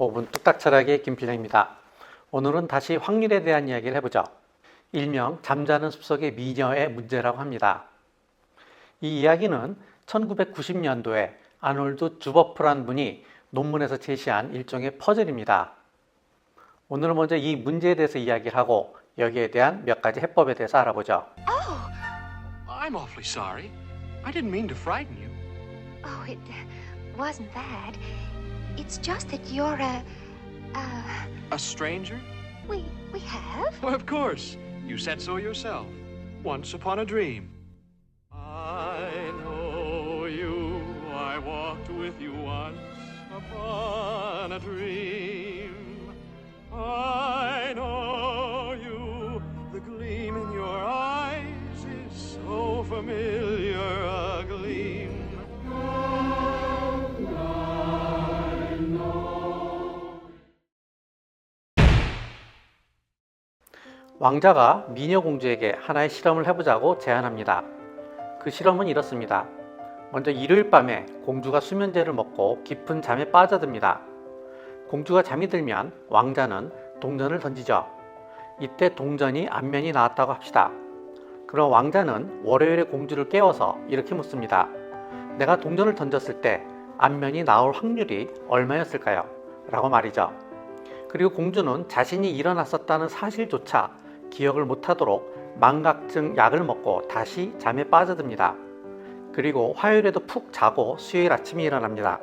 5분 뚝딱 철학의 김필영입니다. 오늘은 다시 확률에 대한 이야기를 해보죠. 일명 잠자는 숲속의 미녀의 문제라고 합니다. 이 이야기는 1990년도에 아놀드 주버프란 분이 논문에서 제시한 일종의 퍼즐입니다. 오늘은 먼저 이 문제에 대해서 이야기를 하고 여기에 대한 몇 가지 해법에 대해서 알아보죠. Oh, I'm awfully sorry. I didn't mean to frighten you. Oh, it wasn't that. It's just that you're A stranger? we have? Well, of course. You said so yourself. Once upon a dream. I know you. I walked with you once upon a dream. I know you. The gleam in your eyes is so familiar a gleam. 왕자가 미녀 공주에게 하나의 실험을 해보자고 제안합니다. 그 실험은 이렇습니다. 먼저 일요일 밤에 공주가 수면제를 먹고 깊은 잠에 빠져듭니다. 공주가 잠이 들면 왕자는 동전을 던지죠. 이때 동전이 앞면이 나왔다고 합시다. 그럼 왕자는 월요일에 공주를 깨워서 이렇게 묻습니다. 내가 동전을 던졌을 때 앞면이 나올 확률이 얼마였을까요? 라고 말이죠. 그리고 공주는 자신이 일어났었다는 사실조차 기억을 못하도록 망각증 약을 먹고 다시 잠에 빠져듭니다. 그리고 화요일에도 푹 자고 수요일 아침에 일어납니다.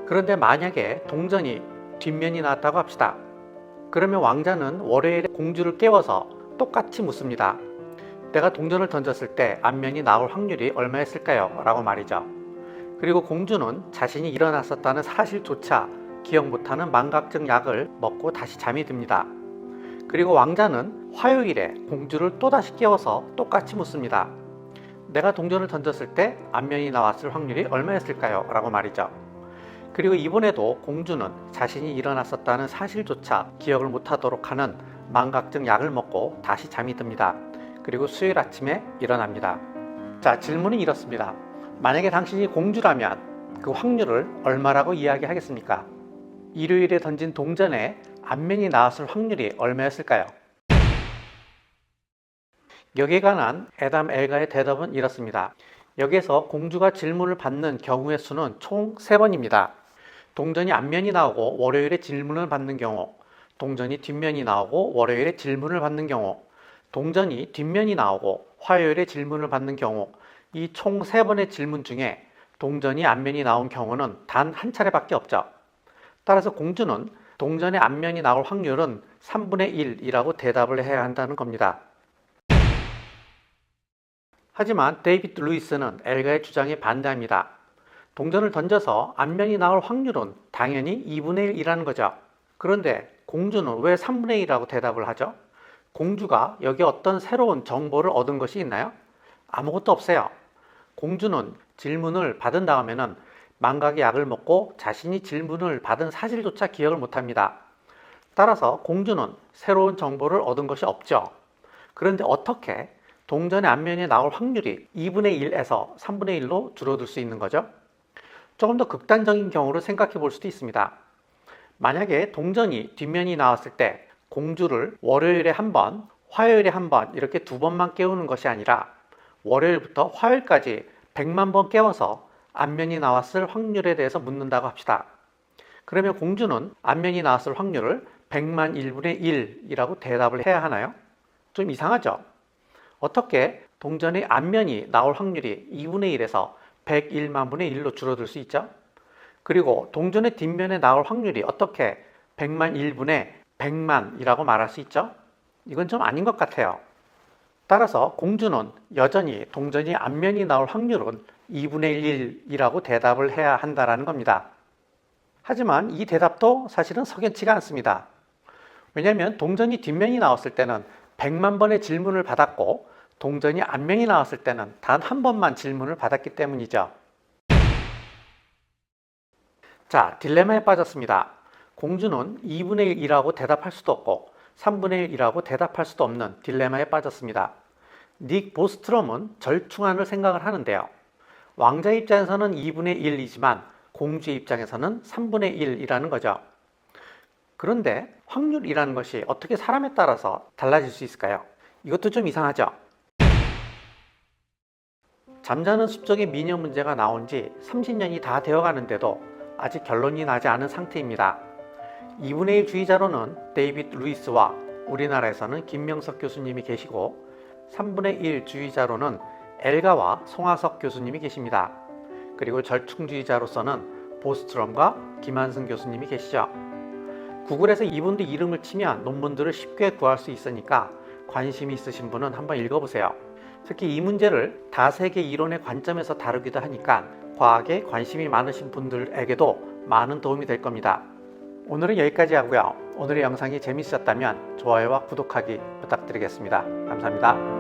그런데 만약에 동전이 뒷면이 나왔다고 합시다. 그러면 왕자는 월요일에 공주를 깨워서 똑같이 묻습니다. 내가 동전을 던졌을 때 앞면이 나올 확률이 얼마였을까요? 라고 말이죠. 그리고 공주는 자신이 일어났었다는 사실조차 기억 못하는 망각증 약을 먹고 다시 잠이 듭니다. 그리고 왕자는 화요일에 공주를 또다시 깨워서 똑같이 묻습니다. 내가 동전을 던졌을 때 앞면이 나왔을 확률이 얼마였을까요? 라고 말이죠. 그리고 이번에도 공주는 자신이 일어났었다는 사실조차 기억을 못하도록 하는 망각증 약을 먹고 다시 잠이 듭니다. 그리고 수요일 아침에 일어납니다. 자, 질문은 이렇습니다. 만약에 당신이 공주라면 그 확률을 얼마라고 이야기하겠습니까? 일요일에 던진 동전에 앞면이 나왔을 확률이 얼마였을까요? 여기에 관한 애담 엘가의 대답은 이렇습니다. 여기에서 공주가 질문을 받는 경우의 수는 총 3번입니다. 동전이 앞면이 나오고 월요일에 질문을 받는 경우, 동전이 뒷면이 나오고 월요일에 질문을 받는 경우, 동전이 뒷면이 나오고 화요일에 질문을 받는 경우, 이 총 3번의 질문 중에 동전이 앞면이 나온 경우는 단 한 차례밖에 없죠. 따라서 공주는 동전의 앞면이 나올 확률은 3분의 1이라고 대답을 해야 한다는 겁니다. 하지만 데이비드 루이스는 엘가의 주장에 반대합니다. 동전을 던져서 앞면이 나올 확률은 당연히 2분의 1이라는 거죠. 그런데 공주는 왜 3분의 1이라고 대답을 하죠? 공주가 여기 어떤 새로운 정보를 얻은 것이 있나요? 아무것도 없어요. 공주는 질문을 받은 다음에는 망각의 약을 먹고 자신이 질문을 받은 사실조차 기억을 못합니다. 따라서 공주는 새로운 정보를 얻은 것이 없죠. 그런데 어떻게 동전의 앞면이 나올 확률이 2분의 1에서 3분의 1로 줄어들 수 있는 거죠? 조금 더 극단적인 경우를 생각해 볼 수도 있습니다. 만약에 동전이 뒷면이 나왔을 때 공주를 월요일에 한 번, 화요일에 한 번 이렇게 2번만 깨우는 것이 아니라 월요일부터 화요일까지 100만 번 깨워서 앞면이 나왔을 확률에 대해서 묻는다고 합시다. 그러면 공주는 앞면이 나왔을 확률을 100만 1분의 1이라고 대답을 해야 하나요? 좀 이상하죠? 어떻게 동전의 앞면이 나올 확률이 2분의 1에서 101만 분의 1로 줄어들 수 있죠? 그리고 동전의 뒷면에 나올 확률이 어떻게 100만 1분의 100만이라고 말할 수 있죠? 이건 좀 아닌 것 같아요. 따라서 공주는 여전히 동전이 앞면이 나올 확률은 2분의 1이라고 대답을 해야 한다는 겁니다. 하지만 이 대답도 사실은 석연치가 않습니다. 왜냐하면 동전이 뒷면이 나왔을 때는 100만 번의 질문을 받았고 동전이 앞면이 나왔을 때는 단 한 번만 질문을 받았기 때문이죠. 자, 딜레마에 빠졌습니다. 공주는 2분의 1이라고 대답할 수도 없고 3분의 1이라고 대답할 수도 없는 딜레마에 빠졌습니다. 닉 보스트롬은 절충안을 생각을 하는데요. 왕자 입장에서는 2분의 1이지만 공주의 입장에서는 3분의 1이라는 거죠. 그런데 확률이라는 것이 어떻게 사람에 따라서 달라질 수 있을까요? 이것도 좀 이상하죠? 잠자는 숲속의 미녀 문제가 나온 지 30년이 다 되어 가는데도 아직 결론이 나지 않은 상태입니다. 2분의 1 주의자로는 데이빗 루이스와 우리나라에서는 김명석 교수님이 계시고 3분의 1 주의자로는 엘가와 송하석 교수님이 계십니다. 그리고 절충주의자로서는 보스트럼과 김한승 교수님이 계시죠. 구글에서 이분들 이름을 치면 논문들을 쉽게 구할 수 있으니까 관심이 있으신 분은 한번 읽어보세요. 특히 이 문제를 다세계 이론의 관점에서 다루기도 하니까 과학에 관심이 많으신 분들에게도 많은 도움이 될 겁니다. 오늘은 여기까지 하고요. 오늘의 영상이 재밌었다면 좋아요와 구독하기 부탁드리겠습니다. 감사합니다.